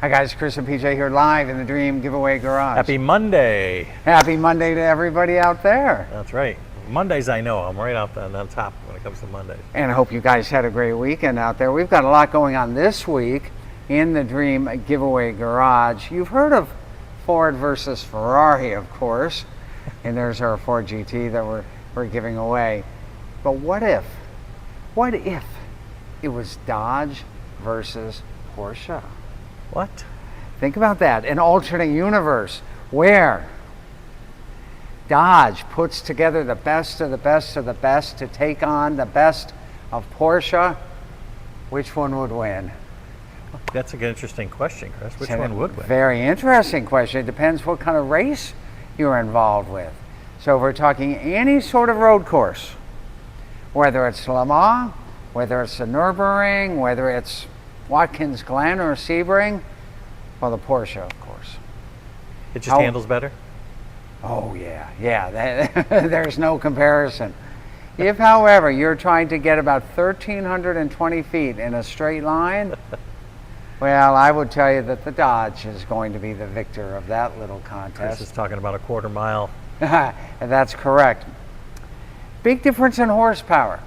Hi guys, Chris and PJ here live in the Dream Giveaway Garage. Happy Monday. Happy Monday to everybody out there. That's right. Mondays I know. I'm right up on top when it comes to Mondays. And I hope you guys had a great weekend out there. We've got a lot going on this week in the Dream Giveaway Garage. You've heard of Ford versus Ferrari, of course. And there's our Ford GT that we're giving away. But what if it was Dodge versus Porsche? What? Think about that. An alternate universe where Dodge puts together the best of the best of the best to take on the best of Porsche. Which one would win? That's an interesting question, Chris. Which one would win? Very interesting question. It depends what kind of race you're involved with. So if we're talking any sort of road course, whether it's Le Mans, whether it's the Nürburgring, whether it's Watkins Glen or Sebring, well, the Porsche, of course. It just handles better? Oh, yeah. There's no comparison. If, however, you're trying to get about 1,320 feet in a straight line, well, I would tell you that the Dodge is going to be the victor of that little contest. Chris is talking about a quarter mile. That's correct. Big difference in horsepower.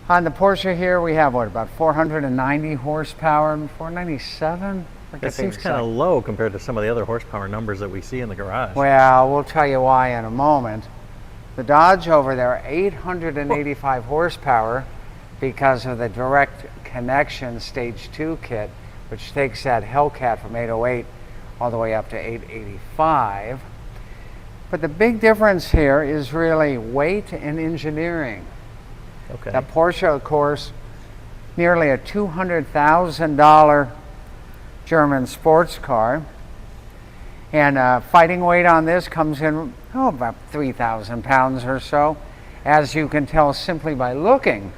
On the Porsche here, we have, about 490 horsepower, 497? That seems kind of low compared to some of the other horsepower numbers that we see in the garage. Well, we'll tell you why in a moment. The Dodge over there, 885 horsepower because of the direct connection stage 2 kit, which takes that Hellcat from 808 all the way up to 885. But the big difference here is really weight and engineering. Okay. The Porsche, of course, nearly a $200,000 German sports car. And fighting weight on this comes in about 3,000 pounds or so. As you can tell simply by looking,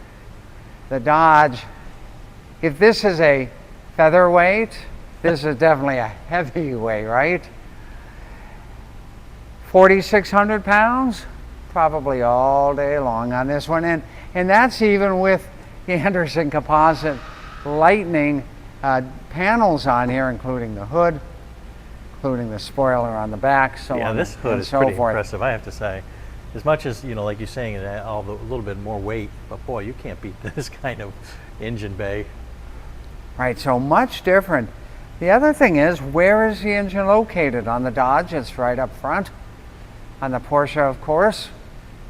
the Dodge, if this is a featherweight, this is definitely a heavyweight, right? 4,600 pounds, probably all day long on this one. And that's even with the Anderson composite lightning panels on here, including the hood, including the spoiler on the back, so yeah, on this hood is so pretty forth. impressive, I have to say. As much as, like you're saying, a little bit more weight, but boy, you can't beat this kind of engine bay. Right, so much different. The other thing is, where is the engine located? On the Dodge, it's right up front. On the Porsche, of course,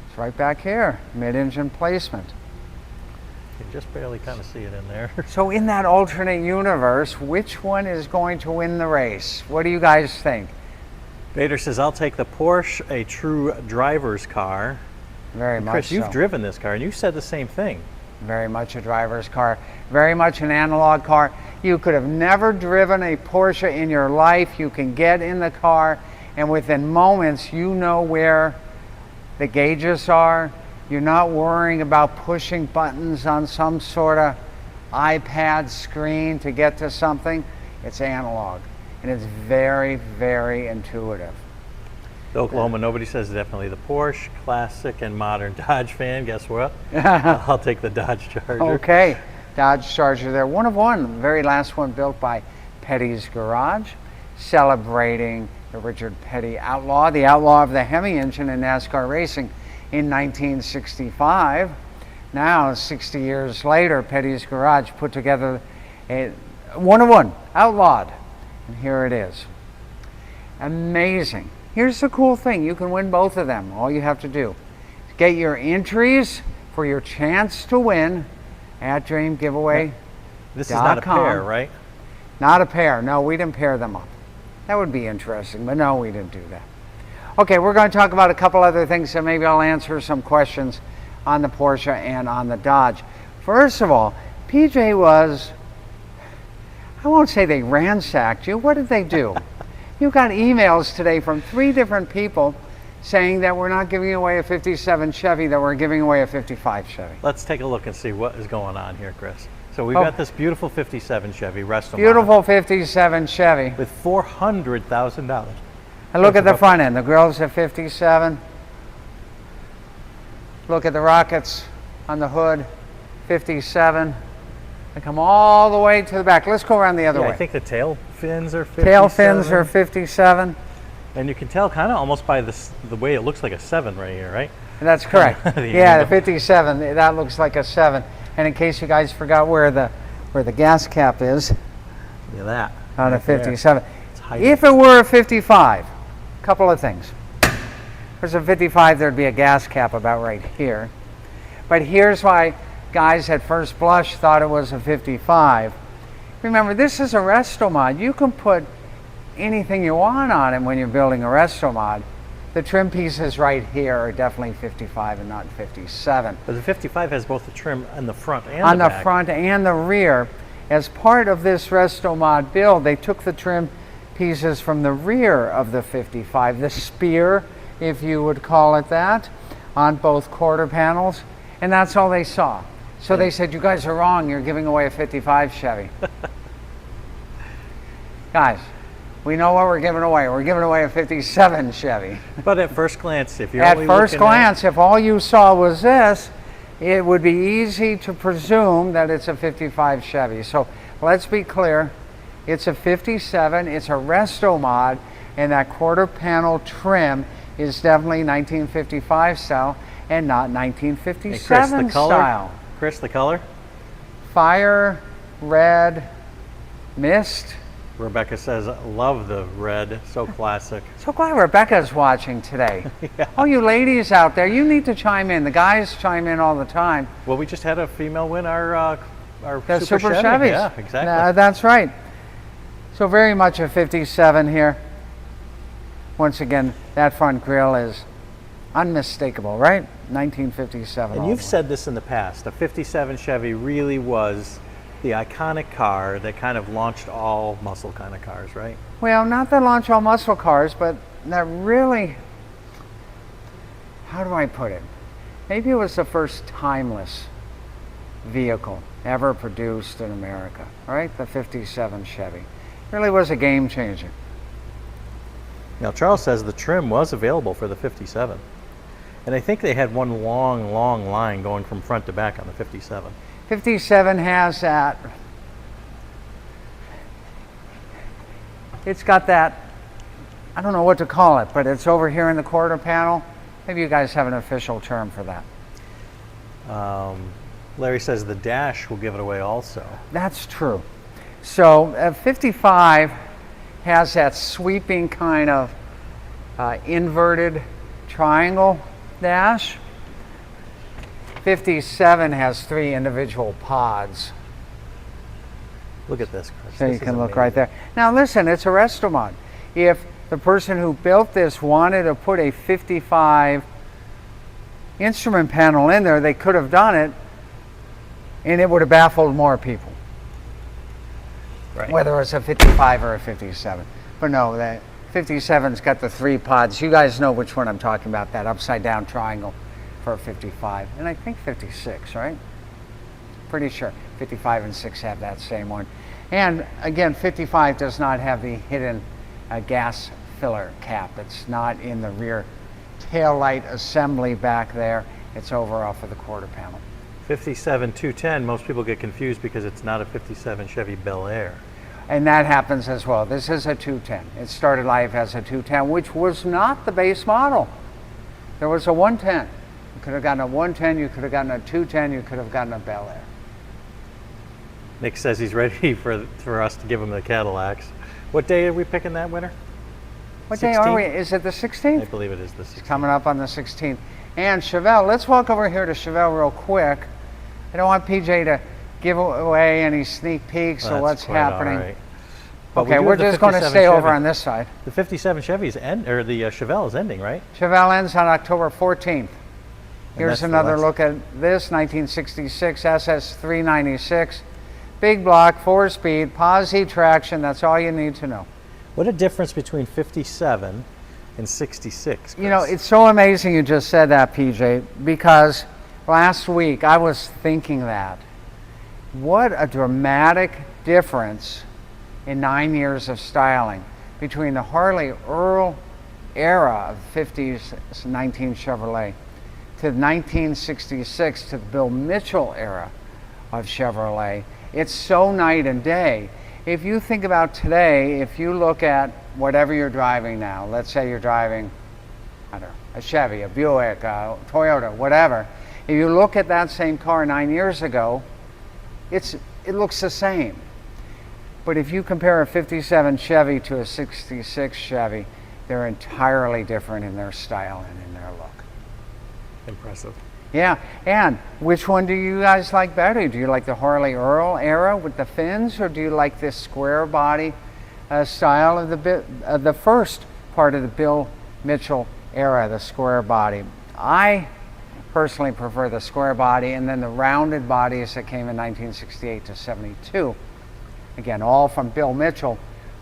it's right back here, mid-engine placement. You can just barely kind of see it in there. So in that alternate universe, which one is going to win the race? What do you guys think? Vader says, I'll take the Porsche, a true driver's car. Very much Chris, you've so. driven this car, and you said the same thing. Very much a driver's car, very much an analog car. You could have never driven a Porsche in your life. You can get in the car, and within moments, you know where the gauges are. You're not worrying about pushing buttons on some sort of iPad screen to get to something. It's analog, and it's very, very intuitive. The Oklahoma Nobody says definitely the Porsche, classic and modern Dodge fan. Guess what? I'll take the Dodge Charger. Okay, Dodge Charger there. One of one, the very last one built by Petty's Garage, celebrating the Richard Petty outlaw, the outlaw of the Hemi engine in NASCAR racing in 1965. Now, 60 years later, Petty's Garage put together a one of one, outlawed. And here it is. Amazing. Here's the cool thing. You can win both of them. All you have to do is get your entries for your chance to win at dreamgiveaway.com. This is not a pair, right? Not a pair. No, we didn't pair them up. That would be interesting, but no, we didn't do that. Okay, we're going to talk about a couple other things, so maybe I'll answer some questions on the Porsche and on the Dodge. First of all, PJ was, I won't say they ransacked you. What did they do? You got emails today from 3 different people saying that we're not giving away a 57 Chevy, that we're giving away a 55 Chevy. Let's take a look and see what is going on here, Chris. So we've got this beautiful 57 Chevy, rest of beautiful 57 Chevy. With $400,000. And look at the front end. The grille's a 57. Look at the rockets on the hood, 57. They come all the way to the back. Let's go around the other Yeah, way. I think the tail fins are 57. Tail fins are 57. And you can tell kind of almost by the way it looks like a 7 right here, right? That's correct. The Yeah, the angle. 57. That looks like a 7. And in case you guys forgot where the gas cap is Look at that. on a right there. 57. It's hiding. If it were a 55, a couple of things. There's a 55, there'd be a gas cap about right here. But here's why guys at first blush thought it was a 55. Remember, this is a resto mod. You can put anything you want on it when you're building a resto mod. The trim pieces right here are definitely 55 and not 57. But the 55 has both the trim on the front and On the the back. front and the rear, as part of this resto mod build, they took the trim pieces from the rear of the 55, the spear, if you would call it that, on both quarter panels, and that's all they saw. So they said, you guys are wrong, you're giving away a 55 Chevy. Guys, we know what we're giving away. We're giving away a 57 Chevy. But at first glance, if you're At only first looking glance, if all you saw was this, it would be easy to presume that it's a 55 Chevy. So let's be clear, it's a 57, it's a resto mod, and that quarter panel trim is definitely 1955 style and not Hey, 1957 Chris, the color? style. Chris, the color? Fire, red, mist. Rebecca says, love the red, so classic. So glad Rebecca's watching today. All you ladies out there, you need to chime in. The guys chime in all the time. Well, we just had a female win our The Super Super Chevy. Chevys. Yeah, exactly. That's right. So very much a 57 here. Once again, that front grille is unmistakable, right? 1957. And all you've the way. said this in the past. A 57 Chevy really was the iconic car that kind of launched all muscle kind of cars, right? Well, not the launch all muscle cars, but that really, how do I put it? Maybe it was the first timeless vehicle ever produced in America, right? The 57 Chevy. Really was a game changer. Now, Charles says the trim was available for the 57. And I think they had one long, long line going from front to back on the 57. 57 has that, it's got that, I don't know what to call it, but it's over here in the quarter panel. Maybe you guys have an official term for that. Larry says the dash will give it away also. That's true. So 55 has that sweeping kind of inverted triangle dash. 57 has 3 individual pods. Look at this, Chris. So you This is can look amazing. right there. Now listen, it's a resto mod. If the person who built this wanted to put a 55 instrument panel in there, they could have done it, and it would have baffled more people. Right. Whether it's a 55 or a 57. But no, the 57's got the 3 pods. You guys know which one I'm talking about, that upside down triangle for a 55. And I think 56, right? Pretty sure 55 and 6 have that same one. And again, 55 does not have the hidden gas filler cap. It's not in the rear tail light assembly back there. It's over off of the quarter panel. 57 210, most people get confused because it's not a 57 Chevy Bel Air. And that happens as well. This is a 210. It started life as a 210, which was not the base model. There was a 110. You could have gotten a 110, you could have gotten a 210, you could have gotten a Bel Air. Nick says he's ready for us to give him the Cadillacs. What day are we picking that winner? What day are 16th? we? Is it the 16th? I believe it is the 16th. Coming up on the 16th. And Chevelle, let's walk over here to Chevelle real quick. I don't want PJ to give away any sneak peeks Well, of that's what's quite all happening. right. But we Okay, do we're have the just going to 57 stay over Chevy. on this side. The 57 Chevy's or the Chevelle is ending, right? Chevelle ends on October 14th. that's Here's the another last- look at this 1966 SS 396. Big block, 4-speed, posi traction. That's all you need to know. What a difference between 57 and 66. You know, Chris. it's so amazing you just said that, PJ, because last week I was thinking that. What a dramatic difference in 9 years of styling between the Harley Earl era of 50s 19 Chevrolet to 1966 to the Bill Mitchell era of Chevrolet, It's so night and day. If you think about today, if you look at whatever you're driving now, let's say you're driving, I don't know, a Chevy, a Buick, a Toyota, whatever. If you look at that same car 9 years ago, it looks the same. But if you compare a 57 Chevy to a 66 Chevy, they're entirely different in their style and in their look. Impressive. Yeah, and which one do you guys like better? Do you like the Harley Earl era with the fins, or do you like this square body style of the first part of the Bill Mitchell era, the square body? I personally prefer the square body, and then the rounded bodies that came in 1968 to 72. Again, all from Bill Mitchell.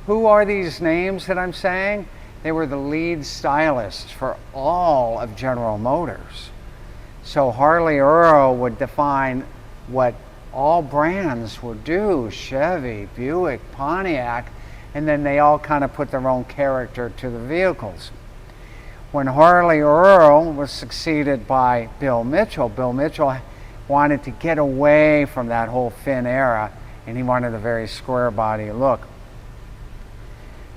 Who are these names that I'm saying? They were the lead stylists for all of General Motors. So Harley Earl would define what all brands would do, Chevy, Buick, Pontiac, and then they all kind of put their own character to the vehicles. When Harley Earl was succeeded by Bill Mitchell wanted to get away from that whole fin era, and he wanted a very square body look.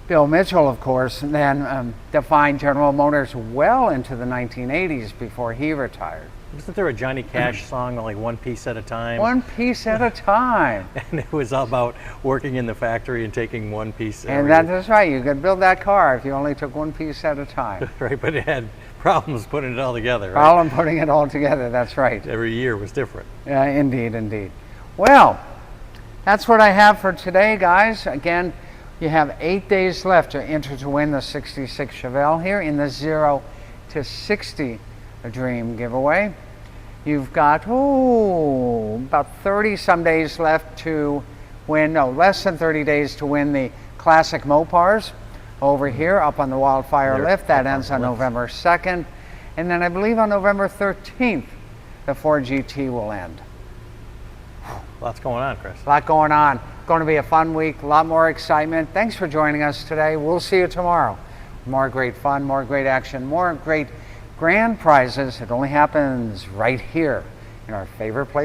Bill Mitchell, of course, then defined General Motors well into the 1980s before he retired. Wasn't there a Johnny Cash song, like One Piece at a Time? One piece at a time. And it was all about working in the factory and taking one piece. And that is right. You could build that car if you only took one piece at a time. Right, but it had problems putting it all together, right? Problem putting it all together, that's right. Every year was different. Yeah, indeed, indeed. Well, that's what I have for today, guys. Again, you have 8 days left to enter to win the 66 Chevelle here in the 0 to 60 Dream giveaway. You've got, about 30 some days left to win, no, less than 30 days to win the Classic Mopars over here up on the Wildfire Lift. That ends on November 2nd. And then I believe on November 13th, the Ford GT will end. Lots going on, Chris. A lot going on. Going to be a fun week, a lot more excitement. Thanks for joining us today. We'll see you tomorrow. More great fun, more great action, more great grand prizes. It only happens right here in our favorite place.